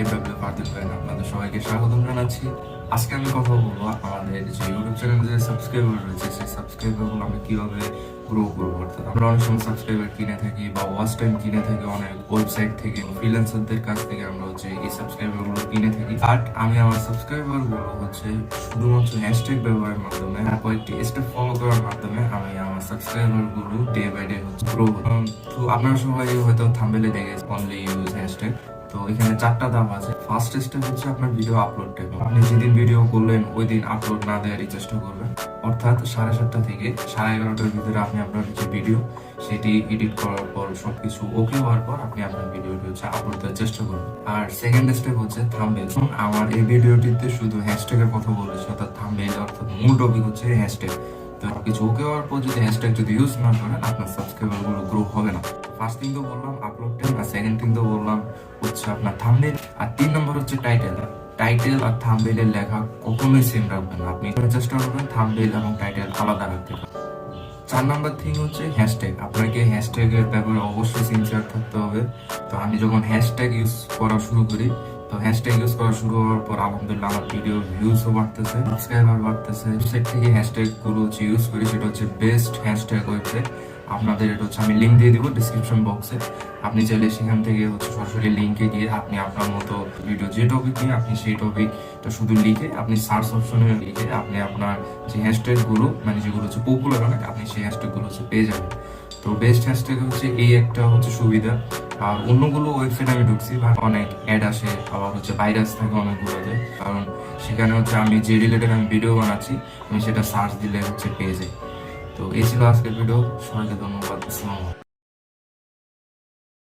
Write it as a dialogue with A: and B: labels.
A: AW Fardin ভাই, আপনাদের সবাইকে স্বাগতম জানাচ্ছি। আজকে আমি কথা বলবো আমাদের যে ইউটিউব চ্যানেলে যে সাবস্ক্রাইবার রয়েছে সেই সাবস্ক্রাইবারগুলো আমরা কিভাবে গ্রো করবো। অর্থাৎ আমরা অনেক সময় সাবস্ক্রাইবার কিনে থাকি বা ওয়াচ টাইম কিনে থাকি অনেক ওয়েবসাইট থেকে, ফ্রিল্যান্সারদের কাছ থেকে আমরা এই সাবস্ক্রাইবারগুলো কিনে থাকি। বাট আমি আমার সাবস্ক্রাইবারগুলো শুধুমাত্র হ্যাশট্যাগ ব্যবহারের মাধ্যমে আর কয়েকটি স্টেপ ফলো করার মাধ্যমে আমি আমার সাবস্ক্রাইবারগুলো ডে বাই ডে গ্রো। তো আপনারা সবাই হয়তো থাম্বনেলে দেখেছেন অনলি ইউজ হ্যাশট্যাগ। তো এখানে 4টা ধাপ আছে। ফার্স্ট স্টেপ হচ্ছে আপনার ভিডিও আপলোড টাইম। আপনি যেদিন ভিডিও করলেন ওই দিন আপলোড না দেওয়ারই চেষ্টা করবেন, অর্থাৎ 7:30 থেকে 11:30টার ভিতরে আপনি আপনার যে ভিডিও সেটি এডিট করার পর সবকিছু ওকে হওয়ার পর আপনি আপনার ভিডিওটি আপলোড দেওয়ার চেষ্টা করবেন। আর সেকেন্ড স্টেপ হচ্ছে থাম্বনেল। আমার এই ভিডিওটিতে শুধু হ্যাশট্যাগের কথা বলেছি, অর্থাৎ থাম্বনেল, অর্থাৎ মূল টপিক হচ্ছে হ্যাশট্যাগ। তো কিছু ওকে হওয়ার পর যদি হ্যাশট্যাগ ইউজ না করেন আপনার সাবস্ক্রাইবার গুলো গ্রো হবে না। ফার্স্ট থিং তো বললাম আপলোড টাইম, আর সেকেন্ড থিং তো বললাম হচ্ছে আপনার থাম্বনেল, আর 3 নম্বর হচ্ছে টাইটেল। টাইটেল আর থাম্বনেলের লেখা কখনোই সেম রাখবেন না, আপনি চেষ্টা করবেন থাম্বনেল এবং টাইটেল আলাদা রাখতে। 4 নম্বর থিং হচ্ছে হ্যাশট্যাগ। আপনাকে হ্যাশট্যাগের ব্যাপারে অবশ্যই সিনসিয়ার থাকতে হবে। তো আমি যখন হ্যাশট্যাগ ইউজ করা শুরু করি, তো হ্যাশট্যাগ ইউজ করা শুরু হওয়ার পর আলহামদুলিল্লাহ আমার ভিডিও ভিউজও বাড়তেছে, সাবস্ক্রাইবার বাড়তেছে। ওয়েবসাইট থেকে হ্যাশট্যাগ গুলো ইউজ করি, সেটা হচ্ছে বেস্ট হ্যাশট্যাগ ওয়েবসাইট। আপনাদের এটা আমি লিঙ্ক দিয়ে দিব ডিসক্রিপশন বক্সে। আপনি চাইলে সেখান থেকে সরাসরি লিঙ্কে গিয়ে আপনি আপনার মতো ভিডিও যে টপিক নিয়ে আপনি সেই টপিকটা শুধু লিখে আপনি সার্চ অপশনে লিখে আপনি আপনার যে হ্যাশট্যাগ গুলো যেগুলো পপুলার অনেক, আপনি সেই হ্যাশট্যাগ গুলো পেয়ে যাবেন। তো বেস্ট হ্যাশট্যাগ এই একটা সুবিধা। আর অন্যগুলো ওয়েবসাইট আমি ঢুকছি বা অনেক অ্যাড আসে, আবার ভাইরাস থাকে অনেকগুলোতে, কারণ সেখানে আমি যে রিলেটেড আমি ভিডিও বানাচ্ছি আমি সেটা সার্চ দিলে পেয়ে যাই। তো এই ছিল আজকের ভিডিও। সবাইকে ধন্যবাদ। আসসালামু আলাইকুম।